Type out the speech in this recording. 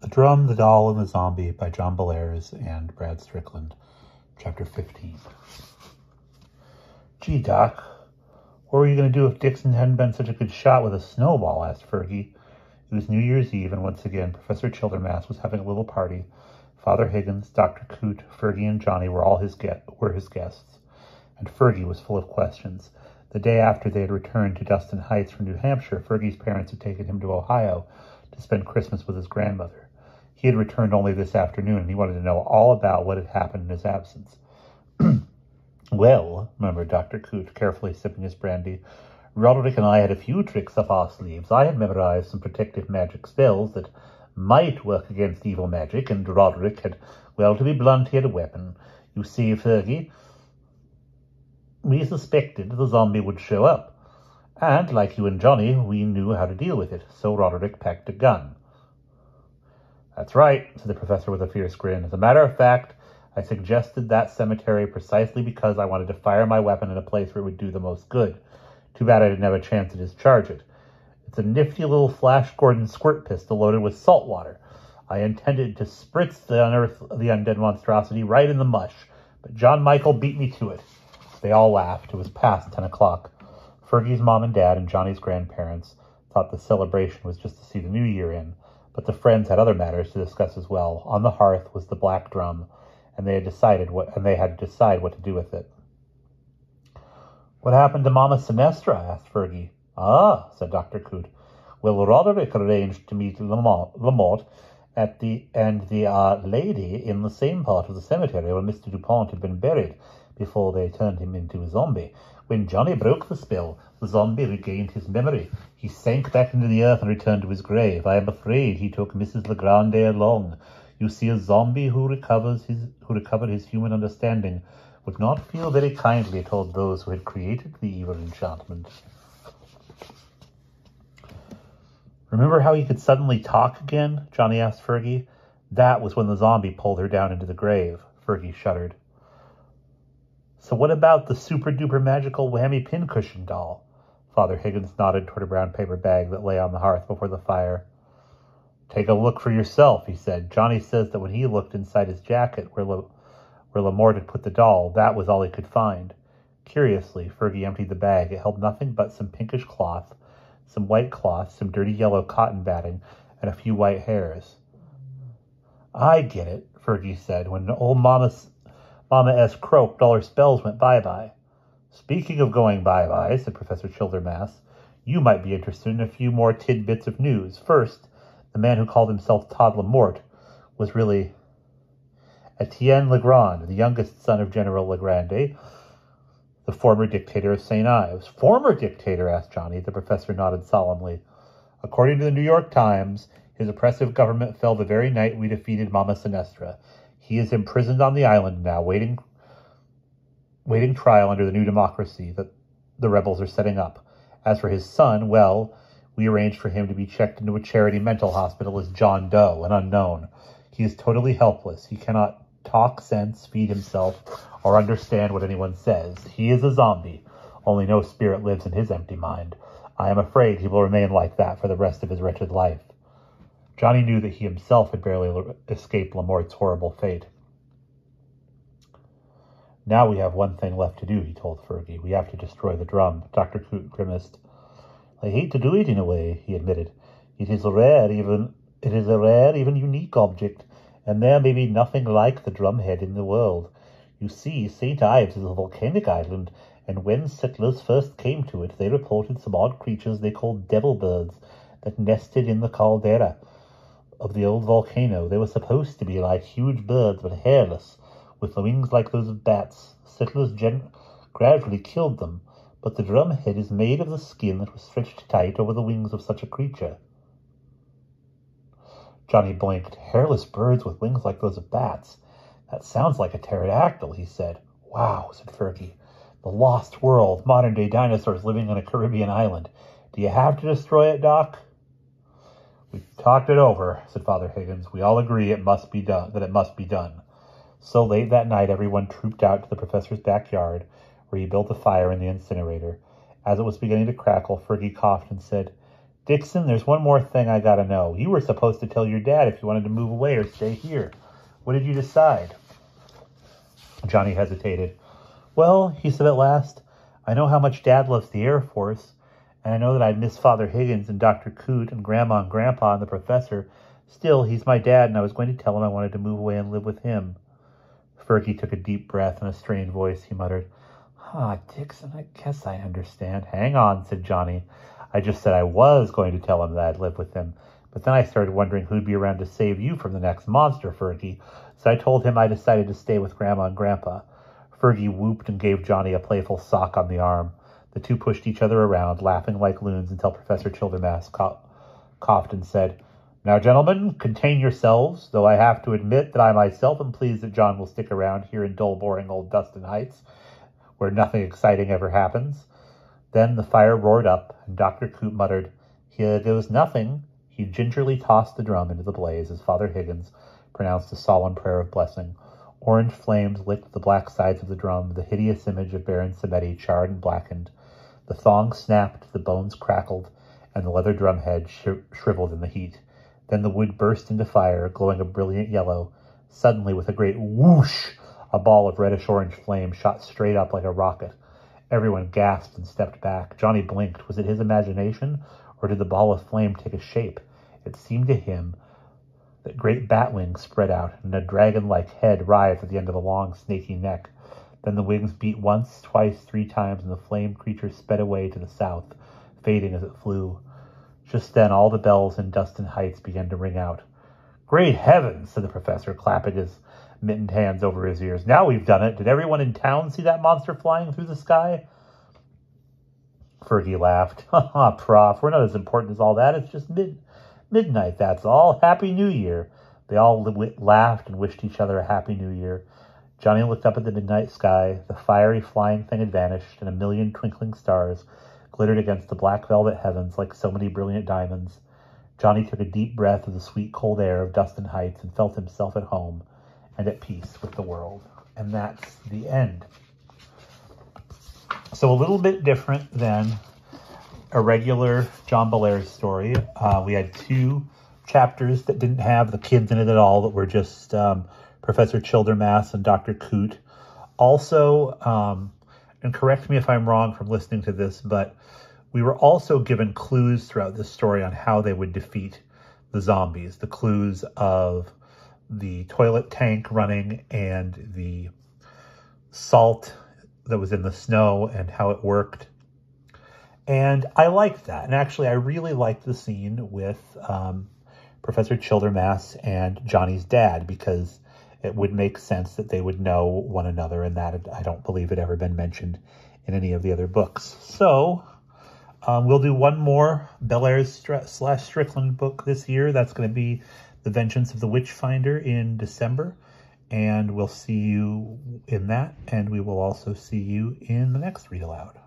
The Drum, the Doll, and the Zombie by John Bellairs and Brad Strickland. Chapter 15. Gee, Doc, what were you going to do if Dixon hadn't been such a good shot with a snowball? Asked Fergie. It was New Year's Eve, and once again, Professor Childermass was having a little party. Father Higgins, Dr. Coote, Fergie, and Johnny were his guests, and Fergie was full of questions. The day after they had returned to Dustin Heights from New Hampshire, Fergie's parents had taken him to Ohio to spend Christmas with his grandmother. He had returned only this afternoon, and he wanted to know all about what had happened in his absence. Well, murmured Dr. Coote, carefully sipping his brandy, Roderick and I had a few tricks up our sleeves. I had memorized some protective magic spells that might work against evil magic, and Roderick had, well, to be blunt, he had a weapon. You see, Fergie, we suspected the zombie would show up, and, like you and Johnny, we knew how to deal with it, so Roderick packed a gun. That's right, said the professor with a fierce grin. As a matter of fact, I suggested that cemetery precisely because I wanted to fire my weapon in a place where it would do the most good. Too bad I didn't have a chance to discharge it. It's a nifty little Flash Gordon squirt pistol loaded with salt water. I intended to spritz the undead monstrosity right in the mush, but John Michael beat me to it. They all laughed. It was past 10 o'clock. Fergie's mom and dad and Johnny's grandparents thought the celebration was just to see the new year in, but the friends had other matters to discuss as well. On the hearth was the black drum, and they had to decide what to do with it. What happened to Mama Sinestra? Asked Fergie. Ah, said Dr. Coote. Well, Roderick arranged to meet Lamont and the lady in the same part of the cemetery where Mr. DuPont had been buried before they turned him into a zombie. When Johnny broke the spell, the zombie regained his memory. He sank back into the earth and returned to his grave. I am afraid he took Mrs. Legrand along. You see, a zombie who recovered his human understanding would not feel very kindly toward those who had created the evil enchantment. Remember how he could suddenly talk again? Johnny asked Fergie. That was when the zombie pulled her down into the grave. Fergie shuddered. So what about the super-duper magical whammy pincushion doll? Father Higgins nodded toward a brown paper bag that lay on the hearth before the fire. Take a look for yourself, he said. Johnny says that when he looked inside his jacket where Lamort had put the doll, that was all he could find. Curiously, Fergie emptied the bag. It held nothing but some pinkish cloth, some white cloth, some dirty yellow cotton batting, and a few white hairs. I get it, Fergie said. When old Mama S. croaked, all her spells went bye-bye. Speaking of going bye-bye, said Professor Childermass, you might be interested in a few more tidbits of news. First, the man who called himself Todd Lamort was really Etienne Legrand, the youngest son of General Legrand, the former dictator of St. Ives. Former dictator? Asked Johnny. The professor nodded solemnly. According to the New York Times, his oppressive government fell the very night we defeated Mama Sinestra. He is imprisoned on the island now, waiting trial under the new democracy that the rebels are setting up. As for his son, well, we arranged for him to be checked into a charity mental hospital as John Doe, an unknown. He is totally helpless. He cannot talk sense, feed himself, or understand what anyone says. He is a zombie, only no spirit lives in his empty mind. I am afraid he will remain like that for the rest of his wretched life. Johnny knew that he himself had barely escaped Lamort's horrible fate. Now we have one thing left to do, he told Fergie. We have to destroy the drum. Dr. Coote grimaced. I hate to do it in a way, he admitted. It is a rare, even unique object, and there may be nothing like the drumhead in the world. You see, St. Ives is a volcanic island, and when settlers first came to it, they reported some odd creatures they called devil birds that nested in the caldera of the old volcano. They were supposed to be like huge birds, but hairless, with wings like those of bats. Settlers gradually killed them, but the drumhead is made of the skin that was stretched tight over the wings of such a creature. Johnny blinked. Hairless birds with wings like those of bats. That sounds like a pterodactyl, he said. Wow, said Fergie. The lost world, modern-day dinosaurs living on a Caribbean island. Do you have to destroy it, Doc? We've talked it over, said Father Higgins. We all agree that it must be done. So late that night, everyone trooped out to the professor's backyard, where he built a fire in the incinerator. As it was beginning to crackle, Fergie coughed and said, Dixon, there's one more thing I gotta know. You were supposed to tell your dad if you wanted to move away or stay here. What did you decide? Johnny hesitated. Well, he said at last, I know how much Dad loves the Air Force, and I know that I miss Father Higgins and Dr. Coote and Grandma and Grandpa and the professor. Still, he's my dad, and I was going to tell him I wanted to move away and live with him. Fergie took a deep breath. In a strained voice, he muttered, Dixon, I guess I understand. Hang on, said Johnny. I just said I was going to tell him that I'd live with him. But then I started wondering who'd be around to save you from the next monster, Fergie. So I told him I decided to stay with Grandma and Grandpa. Fergie whooped and gave Johnny a playful sock on the arm. The two pushed each other around, laughing like loons, until Professor Childermass coughed and said, Now, gentlemen, contain yourselves, though I have to admit that I myself am pleased that John will stick around here in dull, boring old Dustin Heights, where nothing exciting ever happens. Then the fire roared up, and Dr. Coote muttered, Here goes nothing. He gingerly tossed the drum into the blaze as Father Higgins pronounced a solemn prayer of blessing. Orange flames licked the black sides of the drum, the hideous image of Baron Samedi charred and blackened. The thong snapped, the bones crackled, and the leather drum head shriveled in the heat. Then the wood burst into fire, glowing a brilliant yellow. Suddenly, with a great whoosh, a ball of reddish-orange flame shot straight up like a rocket. Everyone gasped and stepped back. Johnny blinked. Was it his imagination, or did the ball of flame take a shape? It seemed to him that great bat wings spread out, and a dragon-like head writhed at the end of a long, snaky neck. Then the wings beat once, twice, 3 times, and the flame creature sped away to the south, fading as it flew. Just then all the bells in Dustin Heights began to ring out. Great heavens, said the professor, clapping his mittened hands over his ears. Now we've done it. Did everyone in town see that monster flying through the sky? Fergie laughed. Prof, we're not as important as all that. It's just midnight, that's all. Happy New Year. They all laughed and wished each other a Happy New Year. Johnny looked up at the midnight sky. The fiery flying thing had vanished, and a million twinkling stars glittered against the black velvet heavens like so many brilliant diamonds. Johnny took a deep breath of the sweet cold air of Dustin Heights and felt himself at home and at peace with the world. And that's the end. So a little bit different than a regular John Bellairs story. We had 2 chapters that didn't have the kids in it at all, that were just Professor Childermass and Dr. Coote. Also, and correct me if I'm wrong from listening to this, but we were also given clues throughout this story on how they would defeat the zombies. The clues of the toilet tank running and the salt that was in the snow and how it worked. And I liked that. And actually, I really liked the scene with Professor Childermass and Johnny's dad, because it would make sense that they would know one another, and that I don't believe had ever been mentioned in any of the other books. So we'll do one more Bellairs / Strickland book this year. That's going to be The Vengeance of the Witchfinder in December. And we'll see you in that, and we will also see you in the next read aloud.